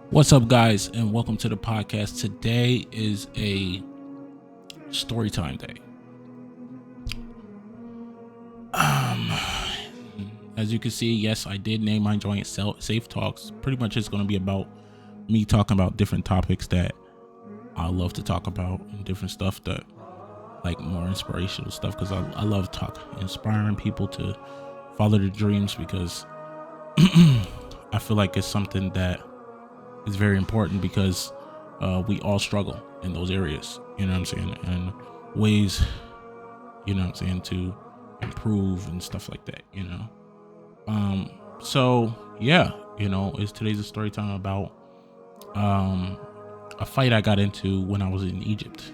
What's up, guys, and welcome to the podcast. Today is a story time day. As you can see, yes, I did name my joint Safe Talks. Pretty much it's going to be about me talking about different topics that I love to talk about, and different stuff that, like, more inspirational stuff, because I love inspiring people to follow their dreams, because I feel like it's something that is very important, because we all struggle in those areas, you know what I'm saying, and ways, you know what I'm saying, to improve and stuff like that, you know. So yeah, you know, today's a story time about a fight I got into when I was in Egypt.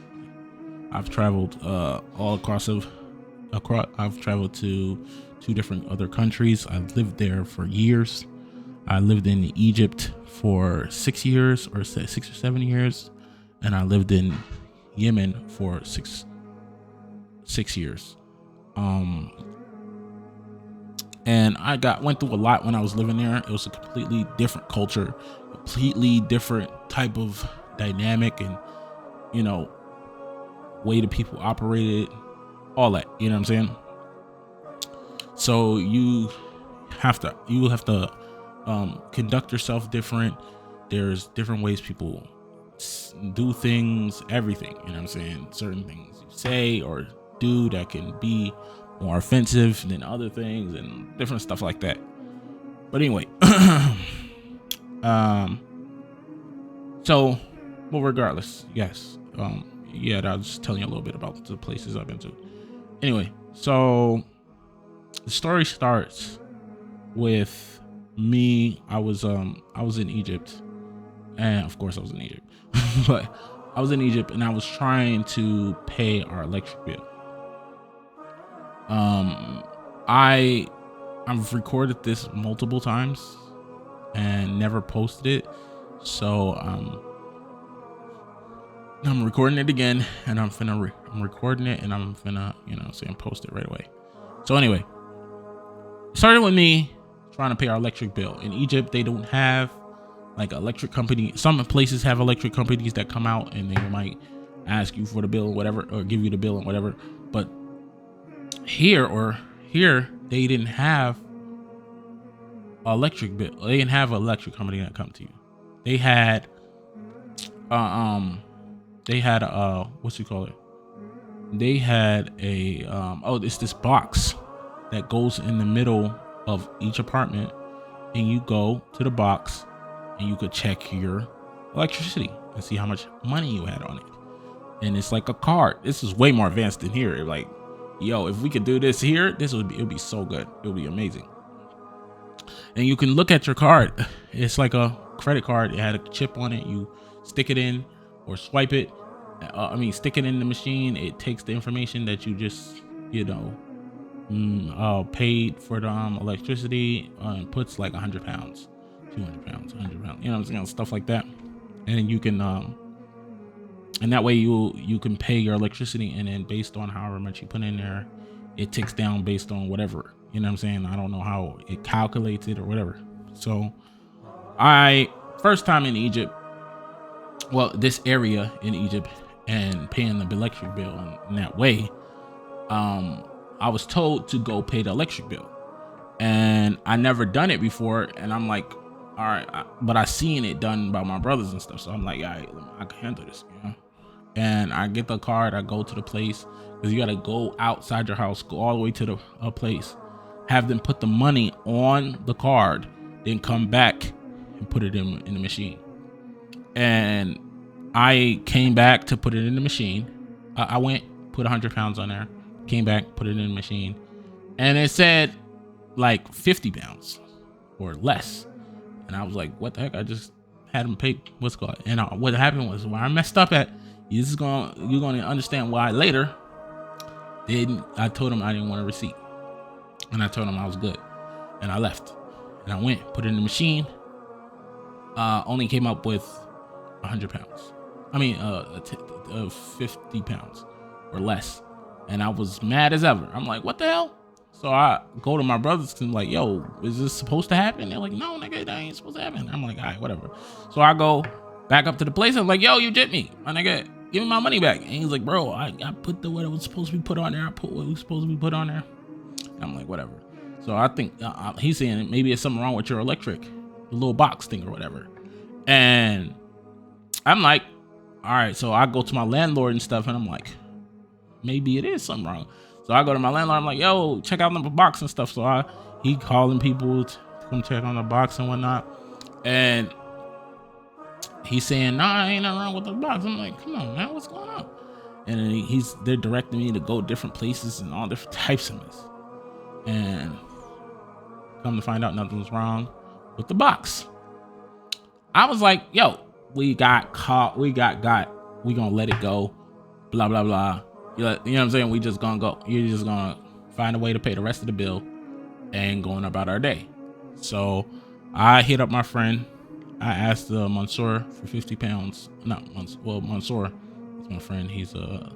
I've traveled all across. I've traveled to 2 different other countries. I lived there for years. I lived in Egypt for 6 years, or 6 or 7 years, and I lived in Yemen for six years. And I went through a lot when I was living there. It was a completely different culture, completely different type of dynamic, and, you know, way the people operated, all that, you know what I'm saying? So you have to conduct yourself different. There's different ways people do things, everything, you know what I'm saying? Certain things you say or do that can be more offensive than other things, and different stuff like that. But anyway, so, well, regardless, yes, yeah, I was just telling you a little bit about the places I've been to. Anyway, so the story starts with me. I was in Egypt, and of course I was in Egypt, but I was in Egypt, and I was trying to pay our electric bill. I've recorded this multiple times and never posted it, so I'm recording it again, and I'm recording it, and I'm finna, you know, post it right away. So anyway, it started with me trying to pay our electric bill. In Egypt, they don't have like an electric company. Some places have electric companies that come out and they might ask you for the bill or whatever, or give you the bill and whatever. But here they didn't have electric bill. They didn't have an electric company that come to you. They had what you call it? They had it's this box that goes in the middle of each apartment, and you go to the box and you could check your electricity and see how much money you had on it. And it's like a card. This is way more advanced than here. Like, yo, if we could do this here, it would be so good. It would be amazing. And you can look at your card. It's like a credit card. It had a chip on it. You stick it in or swipe it. Stick it in the machine. It takes the information that you just, you know, paid for the electricity, and puts like 100 pounds, 200 pounds, 100 pounds, you know what I'm saying, stuff like that. And you can, and that way you can pay your electricity, and then based on however much you put in there, it ticks down based on whatever, you know what I'm saying. I don't know how it calculates it or whatever. So first time in Egypt, well, this area in Egypt, and paying the electric bill in that way, I was told to go pay the electric bill, and I never done it before. And I'm like, all right, but I seen it done by my brothers and stuff. So I'm like, all right, I can handle this, you know? And I get the card, I go to the place, because you got to go outside your house, go all the way to the place, have them put the money on the card, then come back and put it in the machine. And I came back to put it in the machine. I went, put 100 pounds on there, came back, put it in the machine, and it said like 50 pounds or less. And I was like, what the heck? I just had them pay what's called. And what happened was, when I messed up at, you're going to understand why later. I told him I didn't want a receipt, and I told him I was good, and I left, and I went, put it in the machine. Only came up with 100 pounds. 50 pounds or less. And I was mad as ever. I'm like, what the hell? So I go to my brothers and I'm like, yo, is this supposed to happen? They're like, no, nigga, that ain't supposed to happen. I'm like, all right, whatever. So I go back up to the place. I'm like, yo, you jipped me. My nigga, give me my money back. And he's like, bro, I put what was supposed to be put on there. I put what was supposed to be put on there. And I'm like, whatever. So I think he's saying maybe it's something wrong with your electric, the little box thing or whatever. And I'm like, all right. So I go to my landlord and stuff, and I'm like, maybe it is something wrong. So I go to my landlord. I'm like, yo, check out the box and stuff. So he calling people to come check on the box and whatnot. And he's saying, nah, ain't nothing wrong with the box. I'm like, come on, man, what's going on? And then they're directing me to go different places and all different types of mess. And come to find out nothing was wrong with the box. I was like, yo, we got caught. We got. We gonna let it go. Blah, blah, blah. You know what I'm saying? We just gonna go. You're just gonna find a way to pay the rest of the bill and going about our day. So I hit up my friend. I asked Mansour for 50 pounds. Mansour is my friend. He's a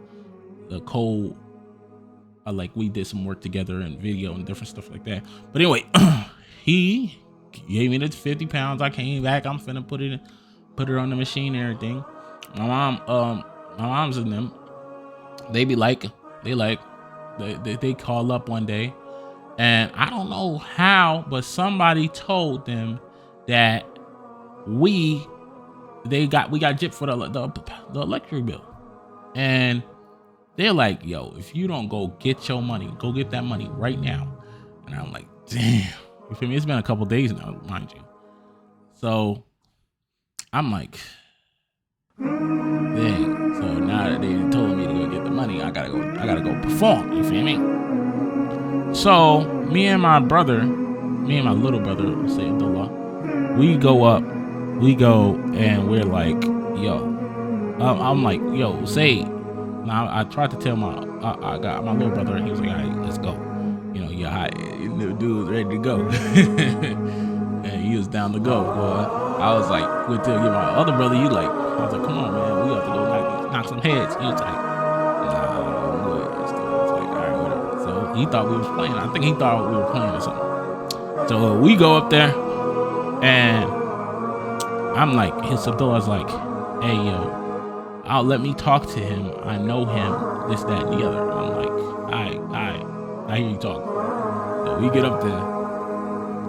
we did some work together and video and different stuff like that. But anyway, he gave me the 50 pounds. I came back. I'm finna put it on the machine and everything. My mom's in them. They call up one day, and I don't know how, but somebody told them that we got gypped for the electric bill. And they're like, yo, if you don't go get your money, go get that money right now. And I'm like, damn, you feel me? It's been a couple days now, mind you. So I'm like, dang. So now that they told me to go get the money, I gotta go perform. You feel me? So me and my little brother, say Abdullah, we go, and we're like, yo, I'm like, yo, say. Now I tried to tell I got my little brother, and he was like, all right, let's go. You know, the dude was ready to go, and he was down to go. Boy, I was like, wait till you get my other brother. I was like, come on, man, we have to go knock some heads. He was like, nah, I'm good. I was like, all right, whatever. So he thought we was playing. I think he thought we were playing or something. So we go up there, and I'm like, Abdullah's like, hey, yo, let me talk to him. I know him, this, that, and the other. I'm like, I hear you talk. So we get up there,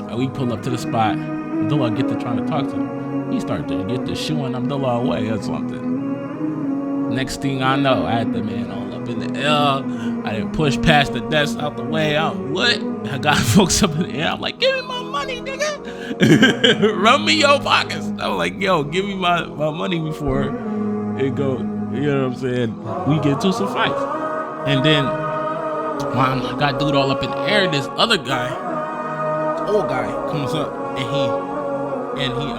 and we pull up to the spot. Abdullah get to trying to talk to him. He started to get to shooing Abdullah away or something. Next thing I know, I had the man all up in the air. I didn't push past the desk out the way. I got folks up in the air. I'm like, give me my money, nigga. Run me your pockets. I was like, yo, give me my money before it go. You know what I'm saying? We get into some fights. And then when I got dude all up in the air, this other guy, old guy, comes up and he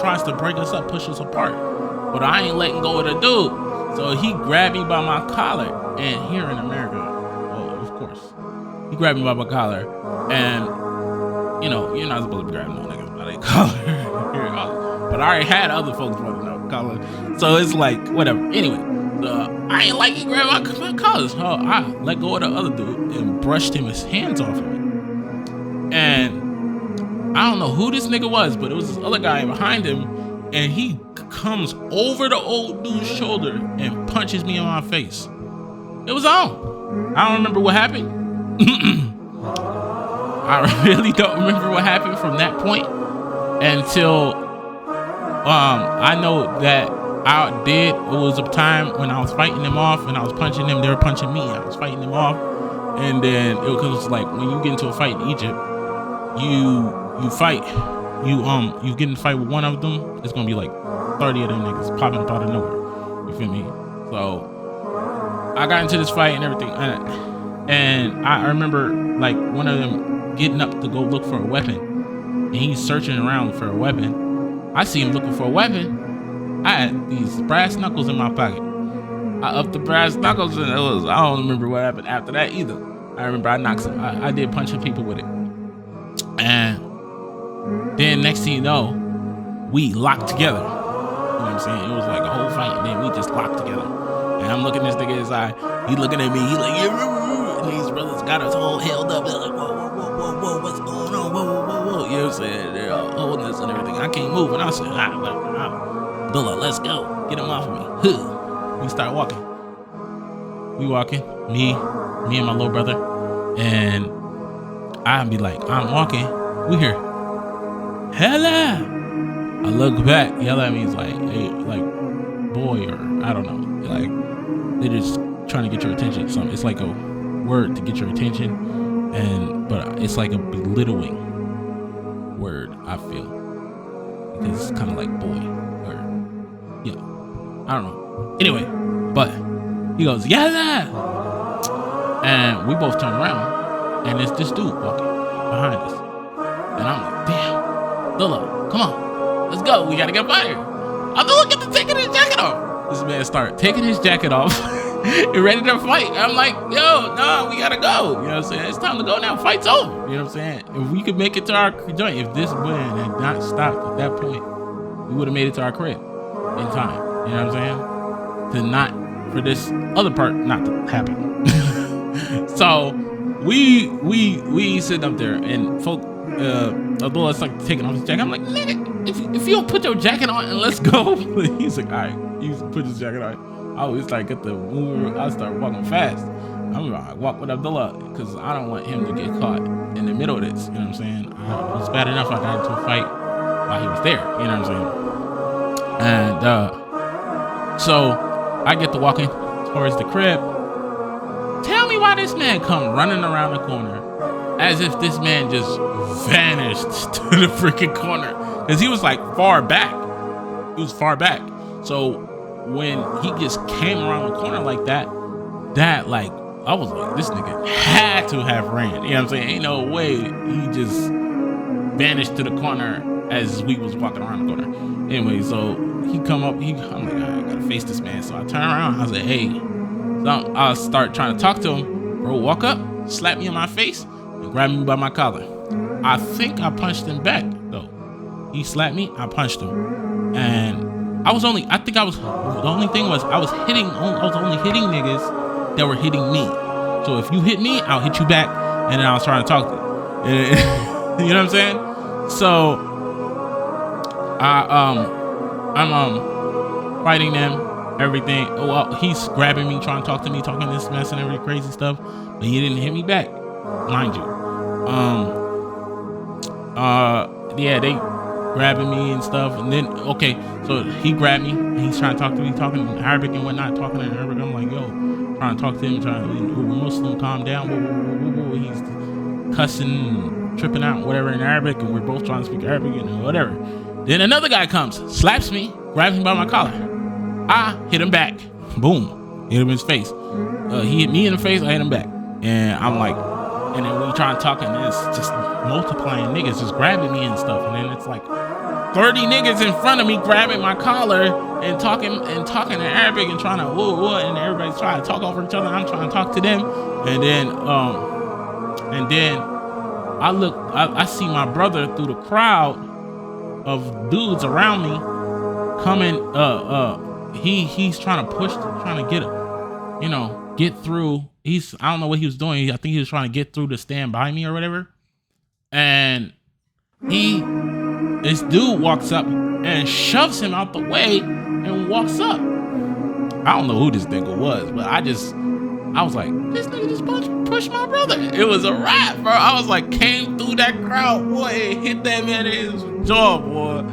tries to break us up, push us apart. But I ain't letting go of the dude. So he grabbed me by my collar. And here in America, well, of course, he grabbed me by my collar. And, you know, you're not supposed to be grabbing no niggas by their collar. But I already had other folks running up collar. So it's like, whatever. Anyway, I ain't like he grabbed my collar. So I let go of the other dude and brushed his hands off of me. And I don't know who this nigga was, but it was this other guy behind him. And he comes over the old dude's shoulder and punches me in my face. It was on. I don't remember what happened. I really don't remember what happened from that point until I know that it was a time when I was fighting them off and I was punching them. They were punching me. I was fighting them off. And then it was like when you get into a fight in Egypt, you fight. You get in a fight with one of them, it's gonna be like 30 of them niggas popping up out of nowhere. You feel me? So I got into this fight and everything, and I remember like one of them getting up to go look for a weapon, and he's searching around for a weapon. I see him looking for a weapon. I had these brass knuckles in my pocket. I upped the brass knuckles, and I don't remember what happened after that either. I remember I knocked some. I did punch some people with it, and then next thing you know, we locked together. You know what I'm saying? It was like a whole fight, and then we just locked together. And I'm looking at this nigga in his eye. He looking at me. He like, yeah, and these brothers got us all held up. They're like, whoa, what's going on? Whoa. You know what I'm saying? They're all holding us and everything. I can't move. And I said, Abdullah, let's go. Get him off of me. We start walking. We walking. Me and my little brother. And I'd be like, I'm walking. We hear, Hella. I look back. Yell at me is like, hey, like, boy, or I don't know. Like, they're just trying to get your attention. So it's like a word to get your attention, but it's like a belittling word, I feel, because it's kind of like boy, or yeah, I don't know. Anyway, but he goes, yeah, and we both turn around, and it's this dude walking behind us, and I'm like, damn, Dilla, come on, let's go, we gotta get by here. Abdullah, get to taking his jacket off. This man started taking his jacket off. You're ready to fight. I'm like, yo, no, we gotta go. You know what I'm saying? It's time to go now. Fight's over. You know what I'm saying? If we could make it to our joint, if this man had not stopped at that point, we would have made it to our crib in time. You know what I'm saying? For this other part not to happen. So we sitting up there, and folk, Abdullah's like taking off his jacket. I'm like, nigga, if you don't put your jacket on and let's go. He's like, all right, you put his jacket on. I always like get the move. I start walking fast. I'm gonna walk with Abdullah because I don't want him to get caught in the middle of this. You know what I'm saying? It's bad enough I got into a fight while he was there. You know what I'm saying? And so I get to walking towards the crib. Tell me why this man come running around the corner as if this man just vanished to the freaking corner, because he was like far back. He was far back. So when he just came around the corner like that like, I was like, this nigga had to have ran. You know what I'm saying? Ain't no way he just vanished to the corner as we was walking around the corner. Anyway, so he come up, I'm like, I gotta face this man. So I turn around, I said, hey. So I start trying to talk to him. Bro, walk up, slap me in my face, and grab me by my collar. I think I punched him back, though. He slapped me, I punched him. And the only thing was I was only hitting niggas that were hitting me. So if you hit me, I'll hit you back, and then I was trying to talk to you. You know what I'm saying? So I'm fighting them, everything. Oh, well, he's grabbing me, trying to talk to me, talking this mess and every crazy stuff, but he didn't hit me back, mind you. Yeah, they grabbing me and stuff, and then so he grabbed me and he's trying to talk to me, talking in Arabic and whatnot, talking in Arabic. I'm like, yo, trying to talk to him, Muslim, calm down. He's cussing, tripping out, whatever in Arabic, and we're both trying to speak Arabic and whatever. Then another guy comes, slaps me, grabs me by my collar. I hit him back, boom, hit him in his face. He hit me in the face, I hit him back, and I'm like, and then we try to talk, and it's just multiplying niggas just grabbing me and stuff, and then it's like 30 niggas in front of me grabbing my collar and talking in Arabic and trying to and everybody's trying to talk over each other. I'm trying to talk to them, and then I look, I see my brother through the crowd of dudes around me coming. He's trying to push, trying to get through. I don't know what he was doing. I think he was trying to get through to stand by me or whatever. And this dude walks up and shoves him out the way and walks up. I don't know who this nigga was, but I was like, this nigga just pushed my brother. It was a wrap, bro. I was like, came through that crowd, boy, and hit that man in his jaw, boy.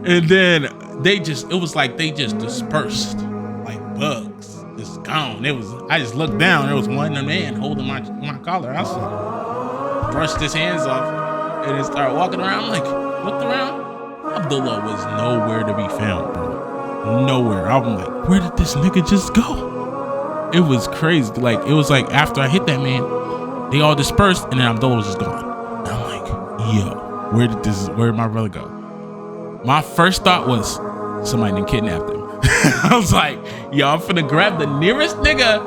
And then it was like they just dispersed like bugs. Just gone. I just looked down. There was one man holding my collar. I brushed his hands off and then started walking around. I'm like, looked around. Abdullah was nowhere to be found, bro. Nowhere. I'm like, where did this nigga just go? It was crazy. Like, it was like after I hit that man, they all dispersed and then Abdullah was just gone. And I'm like, yo, where did my brother go? My first thought was somebody done kidnapped him. I was like, yo, I'm finna grab the nearest nigga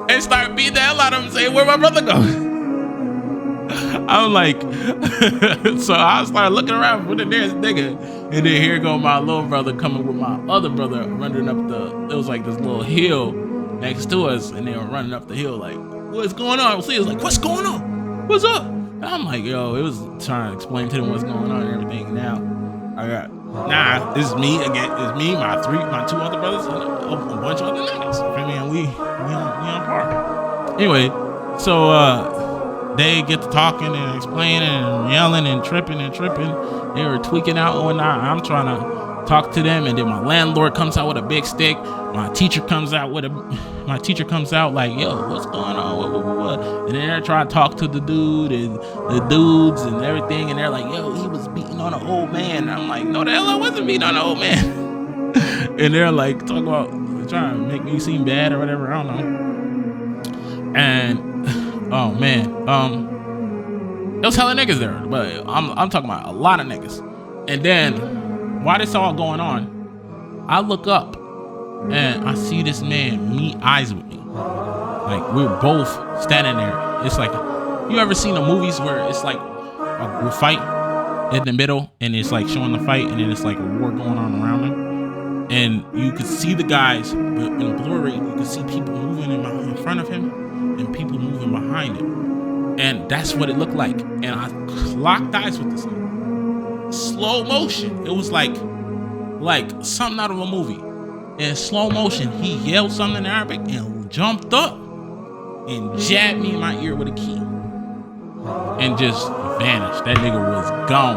and start beating the hell out of him, saying, where my brother go? I'm like, so I started looking around for the nearest nigga, and then here go my little brother coming with my other brother running up it was like this little hill next to us, and they were running up the hill like what's going on? See, it's like, what's going on? What's up? And I'm like, yo, it was trying to explain to them what's going on and everything. Now, this is me again. It's me, my two other brothers, and a bunch of other niggas. I mean, we on par. Anyway, so they get to talking and explaining and yelling and tripping. They were tweaking out and whatnot. I'm trying to talk to them, and then my landlord comes out with a big stick. My teacher comes out like, yo, what's going on? What? And then they're trying to talk to the dude and the dudes and everything, and they're like, yo, he was beating on an old man. And I'm like, no, the hell I wasn't beating on an old man. And they're like talking about trying to make me seem bad or whatever. I don't know. And oh man, there was hella niggas there, but I'm talking about a lot of niggas. And then while this all going on, I look up and I see this man meet eyes with me. Like, we're both standing there. It's like, you ever seen the movies where it's like a fight in the middle and it's like showing the fight and then it's like a war going on around them? And you could see the guys, but in blurry, you could see people moving in front of him and people moving behind him. And that's what it looked like. And I locked eyes with this thing. Slow motion. It was like something out of a movie. In slow motion, he yelled something in Arabic and jumped up and jabbed me in my ear with a key and just vanished. That nigga was gone.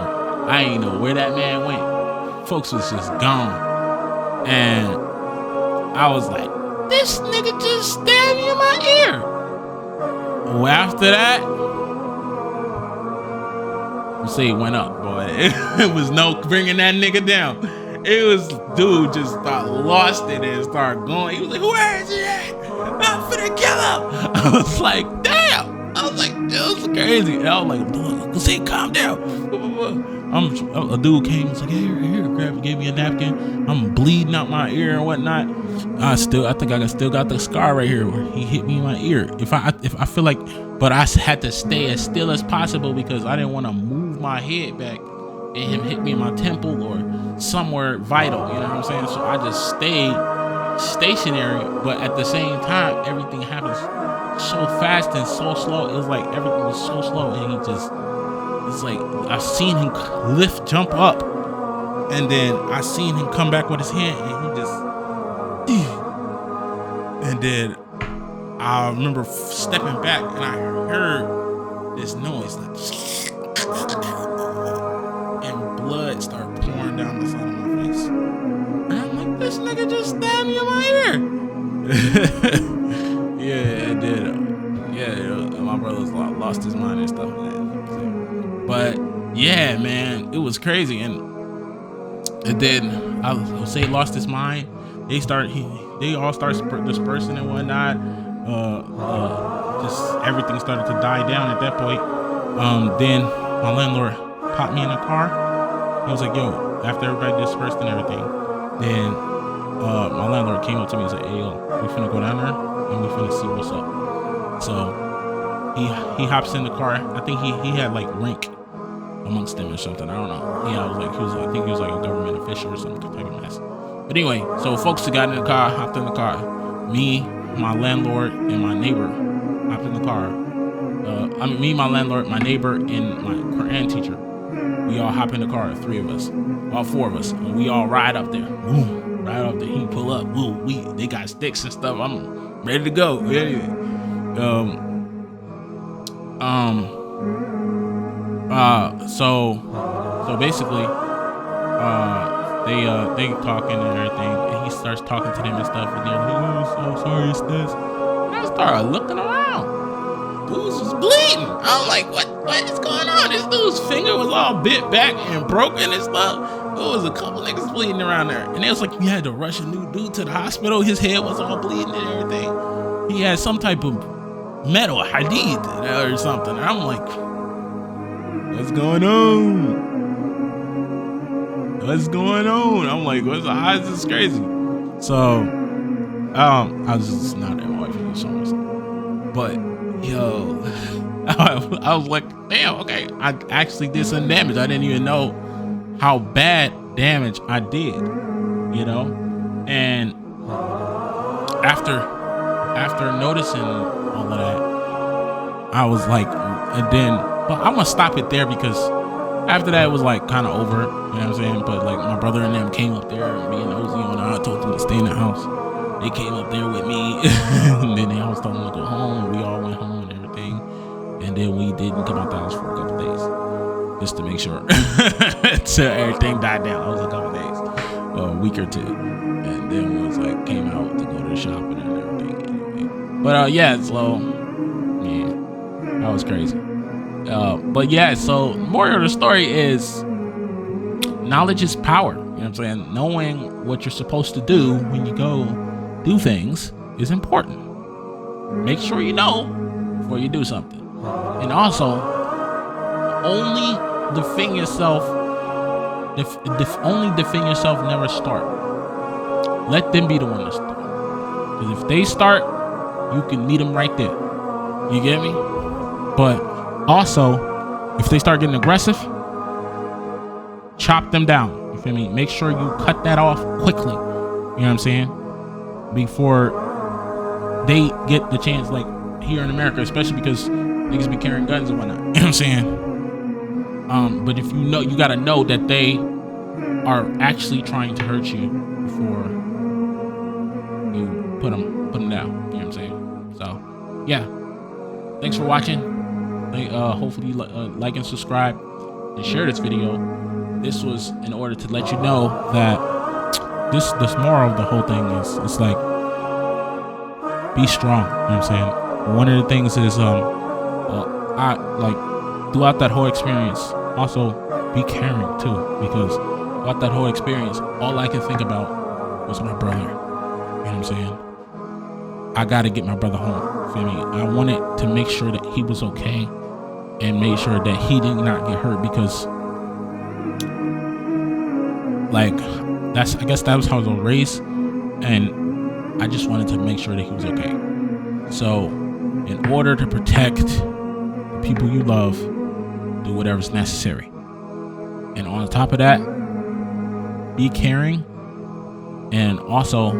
I ain't know where that man went. Folks was just gone. And I was like, this nigga just stabbed me in my ear. Well, after that, you say it went up, boy. It was no bringing that nigga down. It was, dude just lost it and started going. He was like, where is he at? I'm finna kill him. I was like, damn. I was like, this is crazy. And I was like, dude, say, calm down. A dude came and was like, here, gave me a napkin. I'm bleeding out my ear and whatnot. I think I still got the scar right here where he hit me in my ear. If I feel like, but I had to stay as still as possible because I didn't want to move my head back and him hit me in my temple or somewhere vital, you know what I'm saying? So I just stayed stationary, but at the same time, everything happens so fast and so slow. It was like everything was so slow, and it's like I seen him jump up, and then I seen him come back with his hand, and he just, and then I remember stepping back, and I heard this noise, like, and blood started pouring down the side of my face. And I'm like, this nigga just stabbed me in my ear. Yeah, it did. Yeah, my brother lost his mind and stuff. But yeah, man, it was crazy. And then I would say lost his mind. They all start dispersing and whatnot. Just everything started to die down at that point. Then my landlord popped me in a car. He was like, yo, after everybody dispersed and everything, then my landlord came up to me and said, hey, yo, we finna go down there and we finna see what's up. So he hops in the car. I think he had like rank amongst them or something. I don't know. Yeah, I think he was like a government official or some type of mess. But anyway, so folks got in the car, hopped in the car. Me, my landlord, and my neighbor hopped in the car. Me, my landlord, my neighbor, and my Quran teacher. We all hop in the car, four of us, and we all ride up there. Boom, ride up there. He pull up. Boom, they got sticks and stuff. I'm ready to go. So basically, they talking and everything, and he starts talking to them and stuff, and they're like, oh, so sorry, it's this. And I started looking around. Dudes was bleeding. I'm like, what is going on? This dude's finger was all bent back and broken and stuff. There was a couple niggas bleeding around there. And it was like, we had to rush a new dude to the hospital. His head was all bleeding and everything. He had some type of metal, hadid or something. And I'm like, what's going on? What's going on? I'm like, this is crazy. So, I was just not at my wife and so much. But yo, I was like, damn, okay, I actually did some damage. I didn't even know how bad damage I did, you know? And after noticing all of that, I was like, and then, but I'm gonna stop it there because after that it was like kind of over. You know what I'm saying? But like my brother and them came up there and me and Ozzy and I told them to stay in the house. They came up there with me, and then I was telling them to go home. And we all went home and everything, and then we didn't come out the house for a couple days just to make sure till everything died down. It was a couple days, a week or two, and then we was like came out to go to the shop and everything. Anyway. But yeah, so yeah, that was crazy. But yeah, so moral of the story is knowledge is power. You know what I'm saying? Knowing what you're supposed to do when you go do things is important. Make sure you know before you do something. And also, only defend yourself. Only defend yourself, never start. Let them be the one to start. Because if they start, you can meet them right there. You get me? But also, if they start getting aggressive, chop them down. You feel me? Make sure you cut that off quickly. You know what I'm saying? Before they get the chance, like here in America, especially because niggas be carrying guns and whatnot. You know what I'm saying? But if you know, you gotta know that they are actually trying to hurt you before you put them down. You know what I'm saying? So, yeah. Thanks for watching. Hopefully, like and subscribe and share this video. This was in order to let you know that this moral of the whole thing is it's like be strong. You know what I'm saying? One of the things is I like throughout that whole experience also be caring too, because throughout that whole experience all I could think about was my brother. You know what I'm saying? I gotta get my brother home. Feel me? I wanted to make sure that he was okay and make sure that he did not get hurt, because like I guess that was how I was raised, and I just wanted to make sure that he was okay. So in order to protect the people you love, do whatever's necessary. And on top of that, be caring. And also,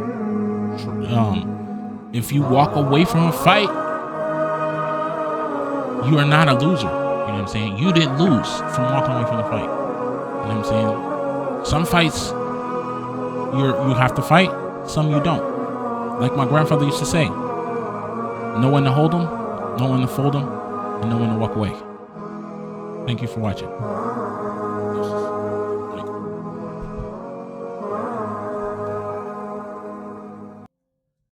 if you walk away from a fight, you are not a loser. You know what I'm saying? You didn't lose from walking away from the fight. You know what I'm saying? Some fights you have to fight, some you don't. Like my grandfather used to say, know when to hold them, know when to fold them, and know when to walk away. Thank you for watching.